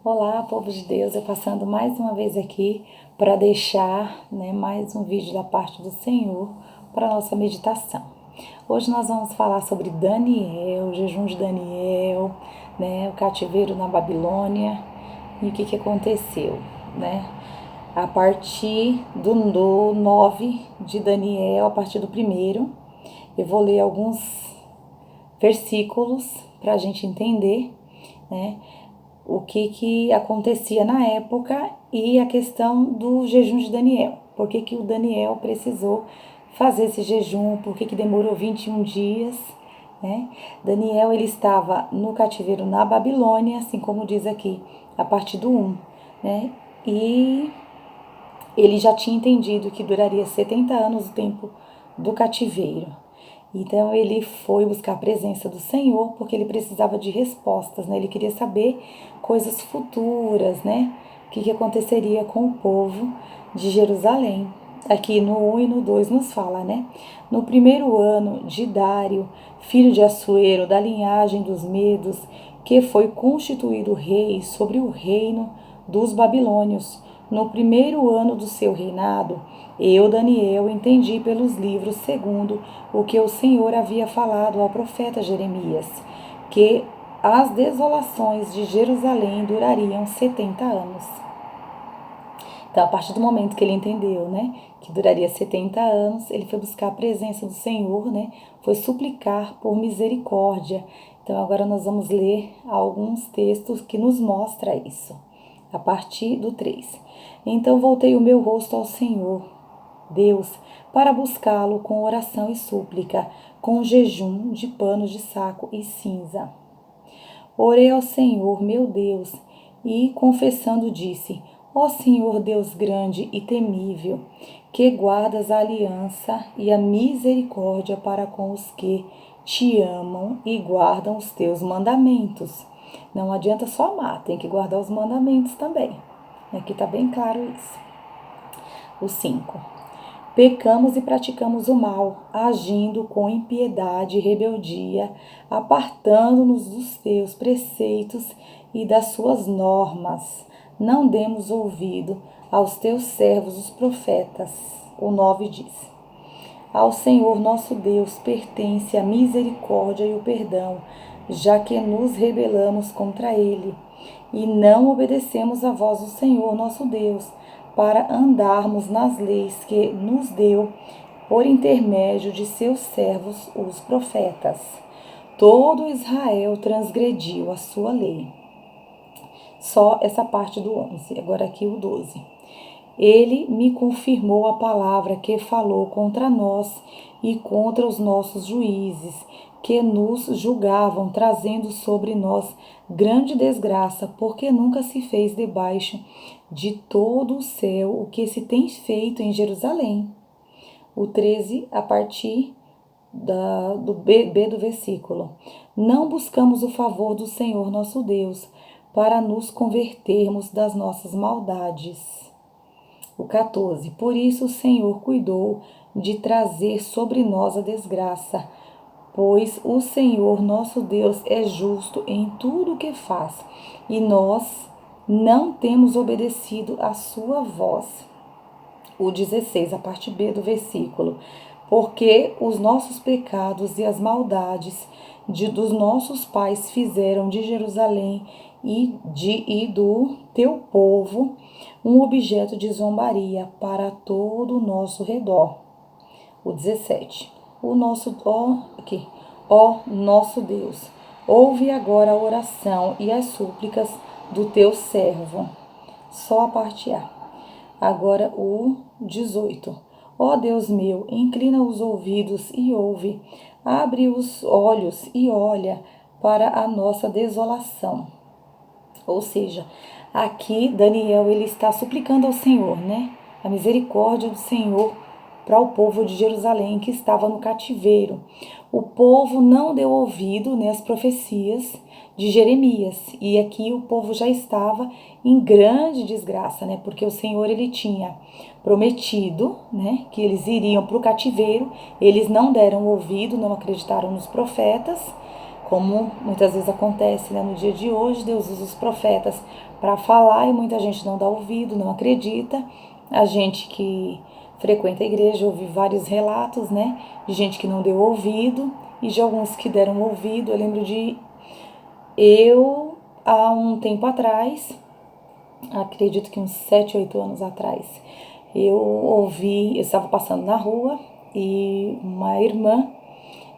Olá, povo de Deus, eu passando mais uma vez aqui para deixar mais um vídeo da parte do Senhor para nossa meditação. Hoje nós vamos falar sobre Daniel, o jejum de Daniel, o cativeiro na Babilônia e o que aconteceu, a partir do 9 de Daniel, a partir do primeiro, eu vou ler alguns versículos para a gente entender, o que acontecia na época e a questão do jejum de Daniel. Por que o Daniel precisou fazer esse jejum? Por que demorou 21 dias? Daniel ele estava no cativeiro na Babilônia, assim como diz aqui, a partir do 1. E ele já tinha entendido que duraria 70 anos o tempo do cativeiro. Então ele foi buscar a presença do Senhor porque ele precisava de respostas, Ele queria saber coisas futuras, O que aconteceria com o povo de Jerusalém. Aqui no 1 e no 2 nos fala, No primeiro ano de Dário, filho de Assuero, da linhagem dos Medos, que foi constituído rei sobre o reino dos babilônios, no primeiro ano do seu reinado, eu, Daniel, entendi pelos livros segundo o que o Senhor havia falado ao profeta Jeremias, que as desolações de Jerusalém durariam 70 anos. Então, a partir do momento que ele entendeu, que duraria 70 anos, ele foi buscar a presença do Senhor, foi suplicar por misericórdia. Então, agora nós vamos ler alguns textos que nos mostram isso. A partir do 3. Então voltei o meu rosto ao Senhor, Deus, para buscá-lo com oração e súplica, com jejum de panos de saco e cinza. Orei ao Senhor, meu Deus, e confessando disse: Ó Senhor Deus grande e temível, que guardas a aliança e a misericórdia para com os que te amam e guardam os teus mandamentos. Não adianta só amar, tem que guardar os mandamentos também. Aqui está bem claro isso. O 5. Pecamos e praticamos o mal, agindo com impiedade e rebeldia, apartando-nos dos teus preceitos e das suas normas. Não demos ouvido aos teus servos, os profetas. O 9 diz: Ao Senhor nosso Deus pertence a misericórdia e o perdão, já que nos rebelamos contra ele e não obedecemos a voz do Senhor nosso Deus, para andarmos nas leis que nos deu por intermédio de seus servos, os profetas. Todo Israel transgrediu a sua lei. Só essa parte do 11, agora aqui o 12. Ele me confirmou a palavra que falou contra nós e contra os nossos juízes, que nos julgavam, trazendo sobre nós grande desgraça, porque nunca se fez debaixo de todo o céu o que se tem feito em Jerusalém. O 13, a partir do B do versículo. Não buscamos o favor do Senhor nosso Deus, para nos convertermos das nossas maldades. O 14. Por isso o Senhor cuidou de trazer sobre nós a desgraça, pois o Senhor nosso Deus é justo em tudo o que faz, e nós não temos obedecido a sua voz. O 16, a parte B do versículo. Porque os nossos pecados e as maldades dos nossos pais fizeram de Jerusalém e do teu povo um objeto de zombaria para todo o nosso redor. O 17. Ó nosso Deus, ouve agora a oração e as súplicas do teu servo. Só a parte A. Agora o 18. Ó Deus meu, inclina os ouvidos e ouve, abre os olhos e olha para a nossa desolação. Ou seja, aqui Daniel ele está suplicando ao Senhor, a misericórdia do Senhor para o povo de Jerusalém que estava no cativeiro. O povo não deu ouvido às profecias de Jeremias, e aqui o povo já estava em grande desgraça, porque o Senhor ele tinha prometido, que eles iriam para o cativeiro, eles não deram ouvido, não acreditaram nos profetas, como muitas vezes acontece, né? No dia de hoje, Deus usa os profetas para falar e muita gente não dá ouvido, não acredita. A gente que frequenta a igreja ouve vários relatos, né? De gente que não deu ouvido e de alguns que deram ouvido. Eu lembro de há um tempo atrás, acredito que uns 7, 8 anos atrás, eu estava passando na rua e uma irmã,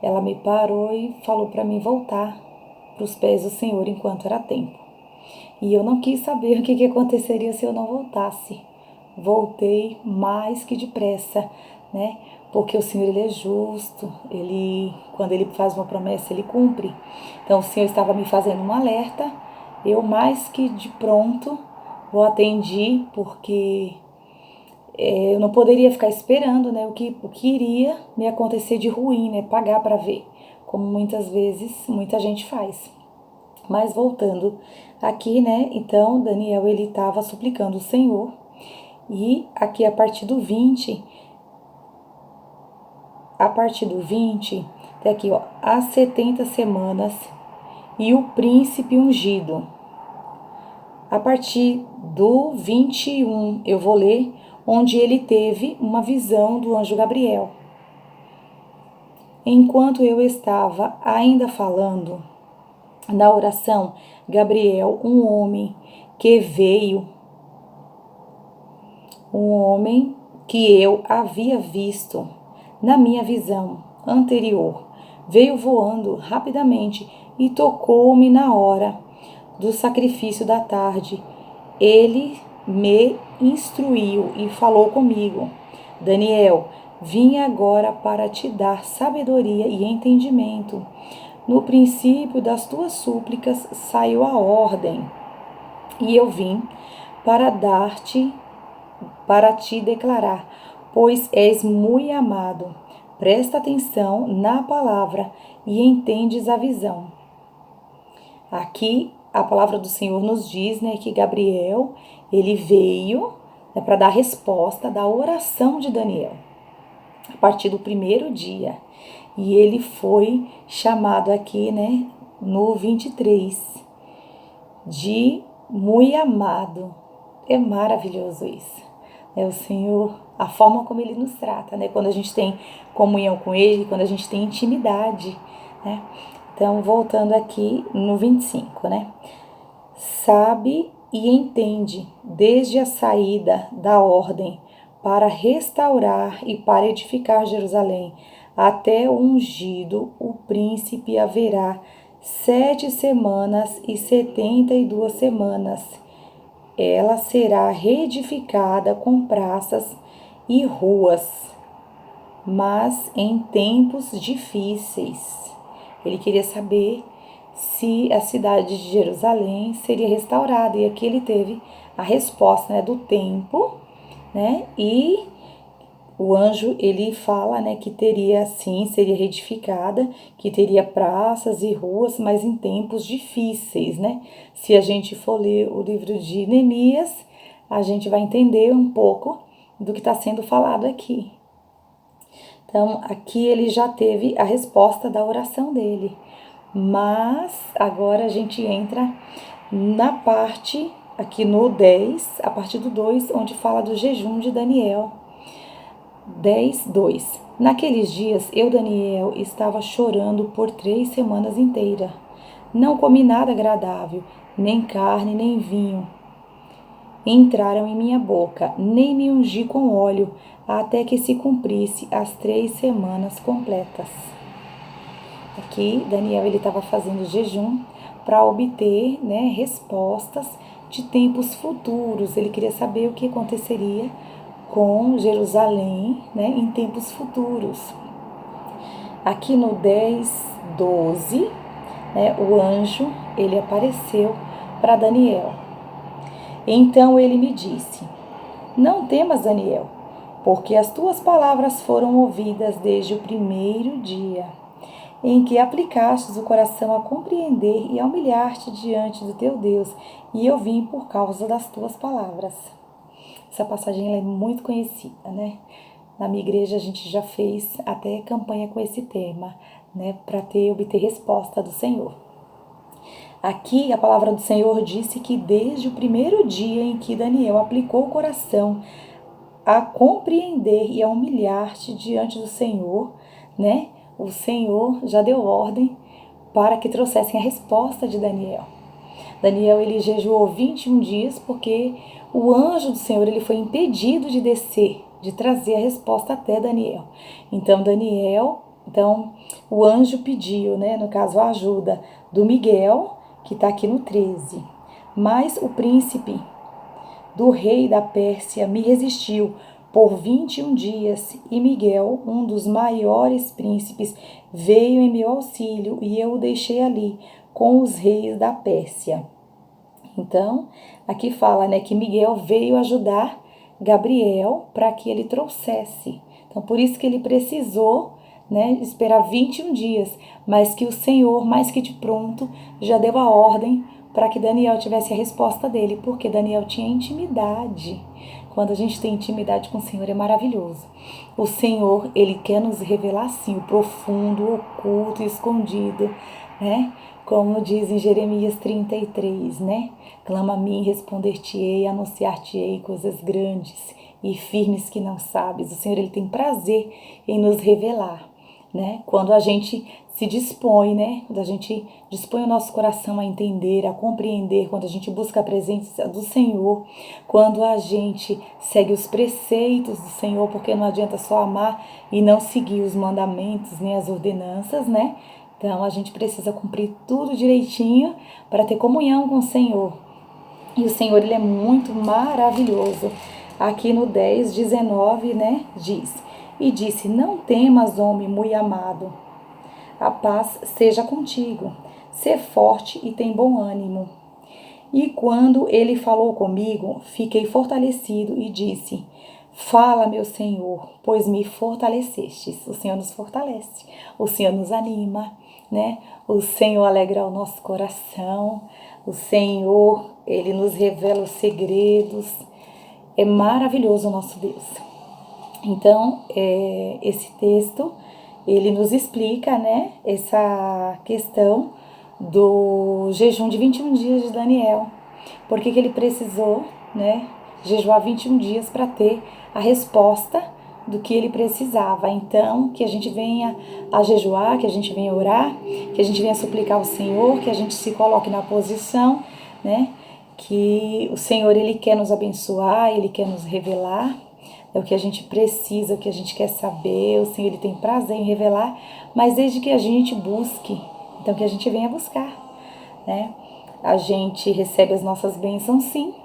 ela me parou e falou para mim voltar para os pés do Senhor enquanto era tempo. E eu não quis saber o que aconteceria se eu não voltasse. Voltei mais que depressa, né? Porque o Senhor, ele é justo, quando ele faz uma promessa, ele cumpre. Então o Senhor estava me fazendo um alerta, eu mais que de pronto o atendi, porque eu não poderia ficar esperando, né, o que iria me acontecer de ruim, né, pagar para ver, como muitas vezes muita gente faz. Mas voltando aqui, né, então Daniel ele estava suplicando o Senhor, e aqui a partir do 20, tem aqui, ó, as 70 semanas e o príncipe ungido. A partir do 21, eu vou ler, onde ele teve uma visão do anjo Gabriel. Enquanto eu estava ainda falando na oração, Gabriel, um homem que eu havia visto na minha visão anterior, veio voando rapidamente e tocou-me na hora do sacrifício da tarde. Ele me instruiu e falou comigo: Daniel, vim agora para te dar sabedoria e entendimento. No princípio das tuas súplicas saiu a ordem, e eu vim para para te declarar, pois és muito amado. Presta atenção na palavra e entendes a visão. Aqui a palavra do Senhor nos diz, né, que Gabriel, ele veio, né, para dar resposta da oração de Daniel, a partir do primeiro dia. E ele foi chamado aqui, né, no 23, de muito amado. É maravilhoso isso. É o Senhor, a forma como ele nos trata, né? Quando a gente tem comunhão com ele, quando a gente tem intimidade, né? Então, voltando aqui no 25, né? Sabe e entende desde a saída da ordem para restaurar e para edificar Jerusalém, até o ungido, o príncipe haverá 7 semanas e 72 semanas. Ela será reedificada com praças e ruas, mas em tempos difíceis. Ele queria saber se a cidade de Jerusalém seria restaurada, e aqui ele teve a resposta, né, do tempo, né? E o anjo, ele fala, né, que teria sim, seria reedificada, que teria praças e ruas, mas em tempos difíceis, né? Se a gente for ler o livro de Neemias, a gente vai entender um pouco do que está sendo falado aqui. Então, aqui ele já teve a resposta da oração dele. Mas agora a gente entra na parte, aqui no 10, a partir do 2, onde fala do jejum de Daniel. 10, 2. Naqueles dias, eu, Daniel, estava chorando por 3 semanas inteiras. Não comi nada agradável, nem carne, nem vinho. Entraram em minha boca, nem me ungi com óleo, até que se cumprisse as 3 semanas completas. Aqui, Daniel, ele estava fazendo jejum para obter, né, respostas de tempos futuros. Ele queria saber o que aconteceria com Jerusalém, né, em tempos futuros. Aqui no 10, 12, né, o anjo, ele apareceu para Daniel. Então ele me disse: Não temas, Daniel, porque as tuas palavras foram ouvidas desde o primeiro dia, em que aplicastes o coração a compreender e a humilhar-te diante do teu Deus, e eu vim por causa das tuas palavras. Essa passagem ela é muito conhecida, né? Na minha igreja a gente já fez até campanha com esse tema. né, para obter resposta do Senhor. Aqui a palavra do Senhor disse que desde o primeiro dia em que Daniel aplicou o coração a compreender e a humilhar-se diante do Senhor, né, o Senhor já deu ordem para que trouxessem a resposta de Daniel. Daniel, ele jejuou 21 dias porque o anjo do Senhor, ele foi impedido de descer, de trazer a resposta até Daniel. Então o anjo pediu, né, no caso a ajuda do Miguel, que está aqui no 13. Mas o príncipe do rei da Pérsia me resistiu por 21 dias, e Miguel, um dos maiores príncipes, veio em meu auxílio, e eu o deixei ali com os reis da Pérsia. Então, aqui fala, né, que Miguel veio ajudar Gabriel para que ele trouxesse. Então, por isso que ele precisou, né, esperar 21 dias, mas que o Senhor, mais que de pronto, já deu a ordem para que Daniel tivesse a resposta dele, porque Daniel tinha intimidade. Quando a gente tem intimidade com o Senhor, é maravilhoso. O Senhor, ele quer nos revelar, sim, o profundo, o oculto e escondido, né? Como diz em Jeremias 33, né? Clama a mim, responder-te-ei, anunciar-te-ei coisas grandes e firmes que não sabes. O Senhor, ele tem prazer em nos revelar, né? Quando a gente se dispõe, né? Quando a gente dispõe o nosso coração a entender, a compreender, quando a gente busca a presença do Senhor, quando a gente segue os preceitos do Senhor, porque não adianta só amar e não seguir os mandamentos, nem as ordenanças, né? Então a gente precisa cumprir tudo direitinho para ter comunhão com o Senhor. E o Senhor, ele é muito maravilhoso. Aqui no 10, 19, né, diz: E disse, não temas, homem muito amado, a paz seja contigo, sê forte e tem bom ânimo. E quando ele falou comigo, fiquei fortalecido e disse, fala, meu Senhor, pois me fortalecestes. O Senhor nos fortalece, o Senhor nos anima, né? O Senhor alegra o nosso coração, o Senhor, ele nos revela os segredos. É maravilhoso o nosso Deus. Então, esse texto, ele nos explica, né, essa questão do jejum de 21 dias de Daniel. Por que ele precisou, né, jejuar 21 dias para ter a resposta do que ele precisava. Então, que a gente venha a jejuar, que a gente venha orar, que a gente venha suplicar ao Senhor, que a gente se coloque na posição, né, que o Senhor, ele quer nos abençoar, ele quer nos revelar, é o que a gente precisa, o que a gente quer saber, o Senhor, ele tem prazer em revelar, mas desde que a gente busque, então que a gente venha buscar, né? A gente recebe as nossas bênçãos, sim,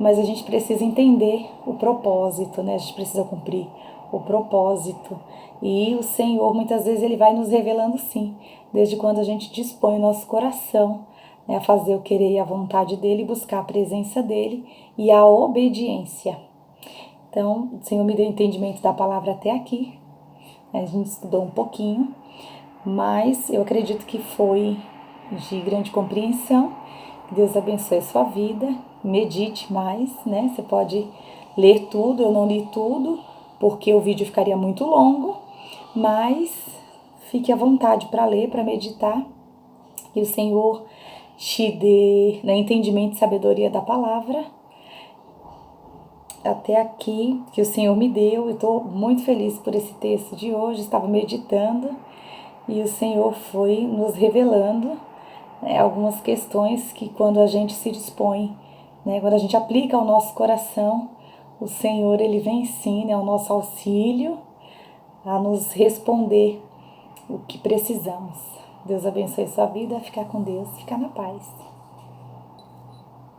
mas a gente precisa entender o propósito, né? A gente precisa cumprir o propósito. E o Senhor, muitas vezes, ele vai nos revelando, sim, desde quando a gente dispõe o nosso coração, né, a fazer o querer e a vontade dele, buscar a presença dele e a obediência. Então, o Senhor me deu entendimento da palavra até aqui. A gente estudou um pouquinho, mas eu acredito que foi de grande compreensão. Deus abençoe a sua vida. Medite mais, né? Você pode ler tudo, eu não li tudo, porque o vídeo ficaria muito longo, mas fique à vontade para ler, para meditar. E o Senhor te dê, né, entendimento e sabedoria da palavra. Até aqui que o Senhor me deu. Eu estou muito feliz por esse texto de hoje. Estava meditando e o Senhor foi nos revelando, né, algumas questões que quando a gente se dispõe, né, quando a gente aplica ao nosso coração, o Senhor, ele vem sim, né, ao nosso auxílio, a nos responder o que precisamos. Deus abençoe sua vida. Ficar com Deus, ficar na paz.